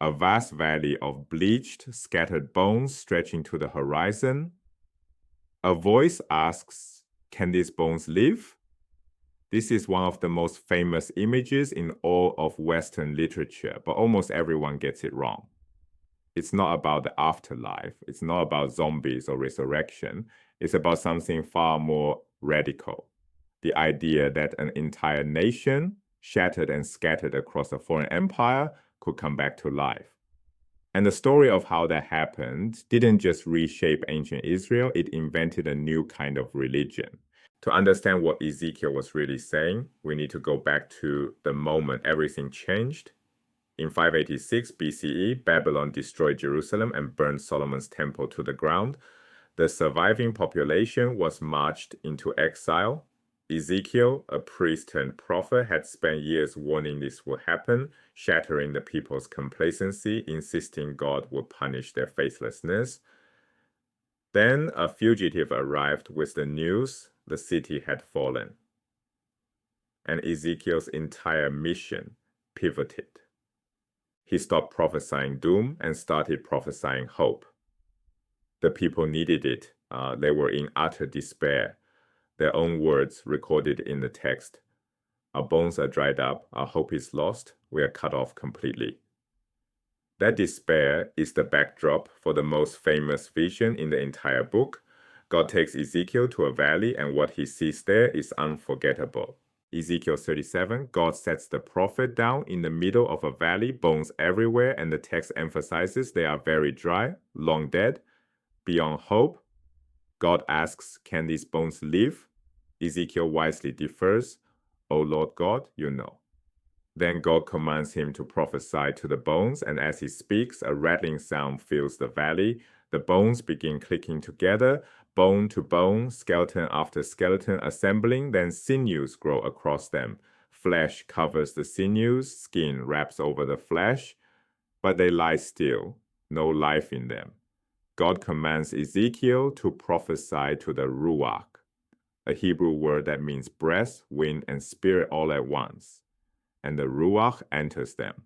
a vast valley of bleached, scattered bones stretching to the horizon. A voice asks, "Can these bones live?" This is one of the most famous images in all of Western literature, but almost everyone gets it wrong. It's not about the afterlife. It's not about zombies or resurrection. It's about something far more radical. The idea that an entire nation, shattered and scattered across a foreign empire, could come back to life. And the story of how that happened didn't just reshape ancient Israel, it invented a new kind of religion. To understand what Ezekiel was really saying, we need to go back to the moment everything changed. In 586 BCE, Babylon destroyed Jerusalem and burned Solomon's temple to the ground. The surviving population was marched into exile. Ezekiel, a priest turned prophet, had spent years warning this would happen, shattering the people's complacency, insisting God would punish their faithlessness. Then a fugitive arrived with the news the city had fallen. And Ezekiel's entire mission pivoted. He stopped prophesying doom and started prophesying hope. The people needed it. They were in utter despair. Their own words recorded in the text. Our bones are dried up. Our hope is lost. We are cut off completely. That despair is the backdrop for the most famous vision in the entire book. God takes Ezekiel to a valley, and what he sees there is unforgettable. Ezekiel 37, God sets the prophet down in the middle of a valley, bones everywhere, and the text emphasizes they are very dry, long dead, beyond hope. God asks, "Can these bones live?" Ezekiel wisely defers, "O Lord God, you know." Then God commands him to prophesy to the bones, and as he speaks, a rattling sound fills the valley. The bones begin clicking together, bone to bone, skeleton after skeleton assembling, then sinews grow across them. Flesh covers the sinews, skin wraps over the flesh, but they lie still, no life in them. God commands Ezekiel to prophesy to the ruach, a Hebrew word that means breath, wind, and spirit all at once. And the ruach enters them.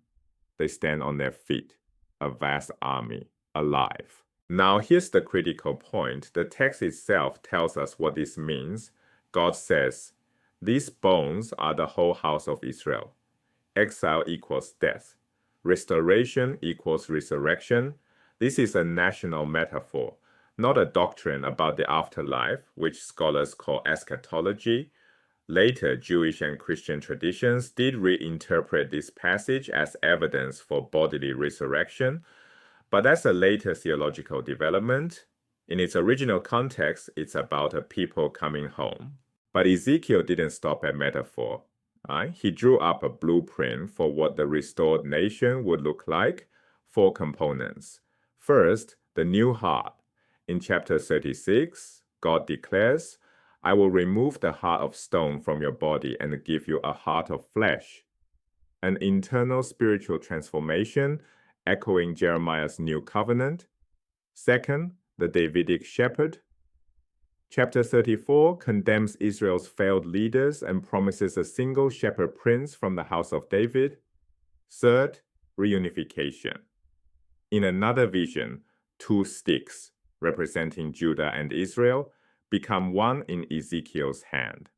They stand on their feet, a vast army, alive. Now here's the critical point. The text itself tells us what this means. God says, "These bones are the whole house of Israel." Exile equals death. Restoration equals resurrection. This is a national metaphor, not a doctrine about the afterlife, which scholars call eschatology. Later, Jewish and Christian traditions did reinterpret this passage as evidence for bodily resurrection, but that's a later theological development. In its original context, it's about a people coming home. But Ezekiel didn't stop at metaphor. He drew up a blueprint for what the restored nation would look like. 4 components. First, the new heart. In chapter 36, God declares, "I will remove the heart of stone from your body and give you a heart of flesh." An internal spiritual transformation, echoing Jeremiah's new covenant. Second, the Davidic shepherd. Chapter 34 condemns Israel's failed leaders and promises a single shepherd prince from the house of David. Third, reunification. In another vision, 2 sticks, representing Judah and Israel, become one in Ezekiel's hand.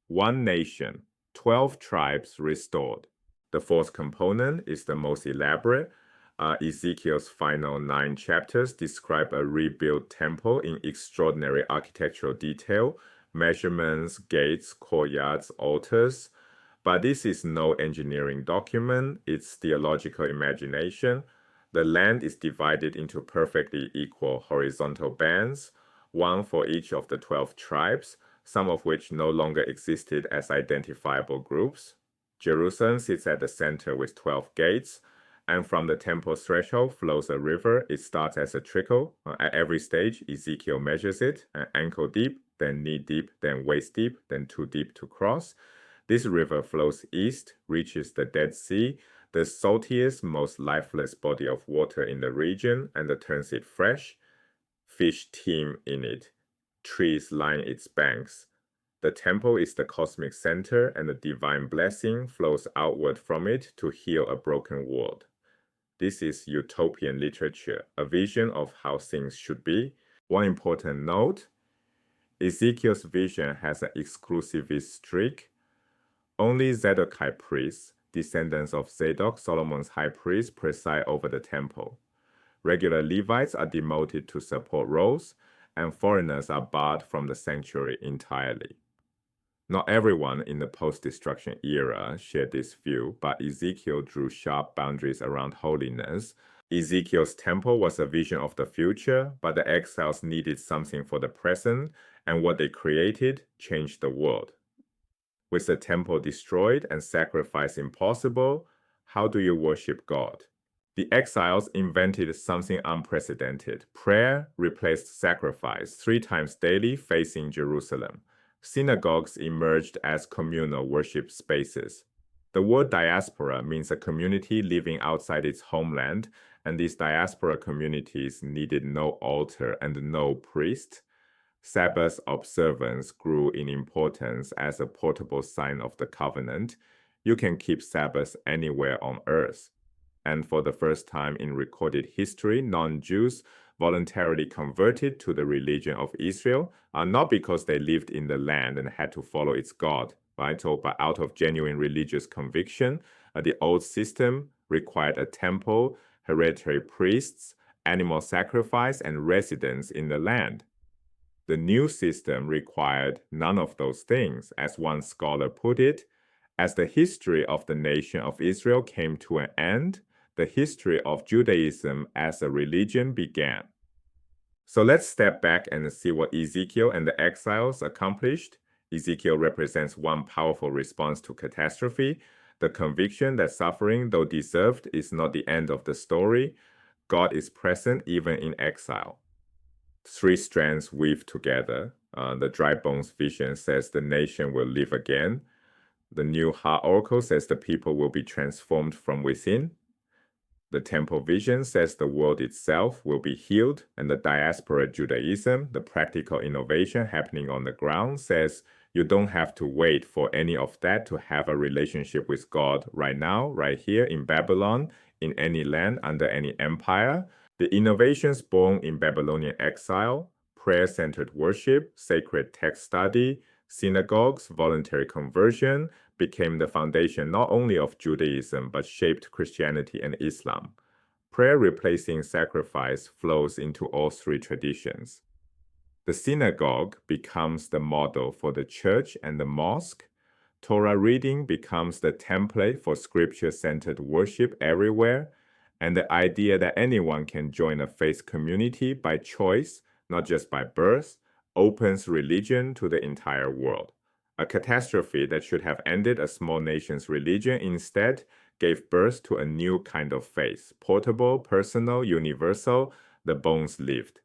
1 nation, 12 tribes restored. The 4th component is the most elaborate. Ezekiel's final 9 chapters describe a rebuilt temple in extraordinary architectural detail, measurements, gates, courtyards, altars. But this is no engineering document, it's theological imagination. The land is divided into perfectly equal horizontal bands, one for each of the 12 tribes, some of which no longer existed as identifiable groups. Jerusalem sits at the center with 12 gates, and from the temple's threshold flows a river. It starts as a trickle. At every stage, Ezekiel measures it, ankle deep, then knee deep, then waist deep, then too deep to cross. This river flows east, reaches the Dead Sea, the saltiest, most lifeless body of water in the region, and that turns it fresh. Fish teem in it. Trees line its banks. The temple is the cosmic center, and the divine blessing flows outward from it to heal a broken world. This is utopian literature, a vision of how things should be. One important note, Ezekiel's vision has an exclusivist streak. Only Zadokite priests, descendants of Zadok, Solomon's high priest, preside over the temple. Regular Levites are demoted to support roles, and foreigners are barred from the sanctuary entirely. Not everyone in the post-destruction era shared this view, but Ezekiel drew sharp boundaries around holiness. Ezekiel's temple was a vision of the future, but the exiles needed something for the present, and what they created changed the world. With the temple destroyed and sacrifice impossible, how do you worship God? The exiles invented something unprecedented. Prayer replaced sacrifice 3 times daily facing Jerusalem. Synagogues emerged as communal worship spaces. The word diaspora means a community living outside its homeland, and these diaspora communities needed no altar and no priest. Sabbath observance grew in importance as a portable sign of the covenant. You can keep Sabbath anywhere on earth. And for the first time in recorded history, non-Jews voluntarily converted to the religion of Israel, not because they lived in the land and had to follow its God, right? But out of genuine religious conviction. The old system required a temple, hereditary priests, animal sacrifice, and residence in the land. The new system required none of those things. As one scholar put it, as the history of the nation of Israel came to an end, the history of Judaism as a religion began. So let's step back and see what Ezekiel and the exiles accomplished. Ezekiel represents one powerful response to catastrophe, the conviction that suffering, though deserved, is not the end of the story. God is present even in exile. 3 strands weave together. The dry bones vision says the nation will live again. The new heart oracle says the people will be transformed from within. The temple vision says the world itself will be healed, and the diaspora Judaism, the practical innovation happening on the ground, says you don't have to wait for any of that to have a relationship with God right now, right here in Babylon, in any land, under any empire. The innovations born in Babylonian exile, prayer-centered worship, sacred text study, synagogues, voluntary conversion, became the foundation not only of Judaism, but shaped Christianity and Islam. Prayer replacing sacrifice flows into all 3 traditions. The synagogue becomes the model for the church and the mosque. Torah reading becomes the template for scripture-centered worship everywhere, and the idea that anyone can join a faith community by choice, not just by birth, opens religion to the entire world. A catastrophe that should have ended a small nation's religion instead gave birth to a new kind of faith, portable, personal, universal. The bones lived.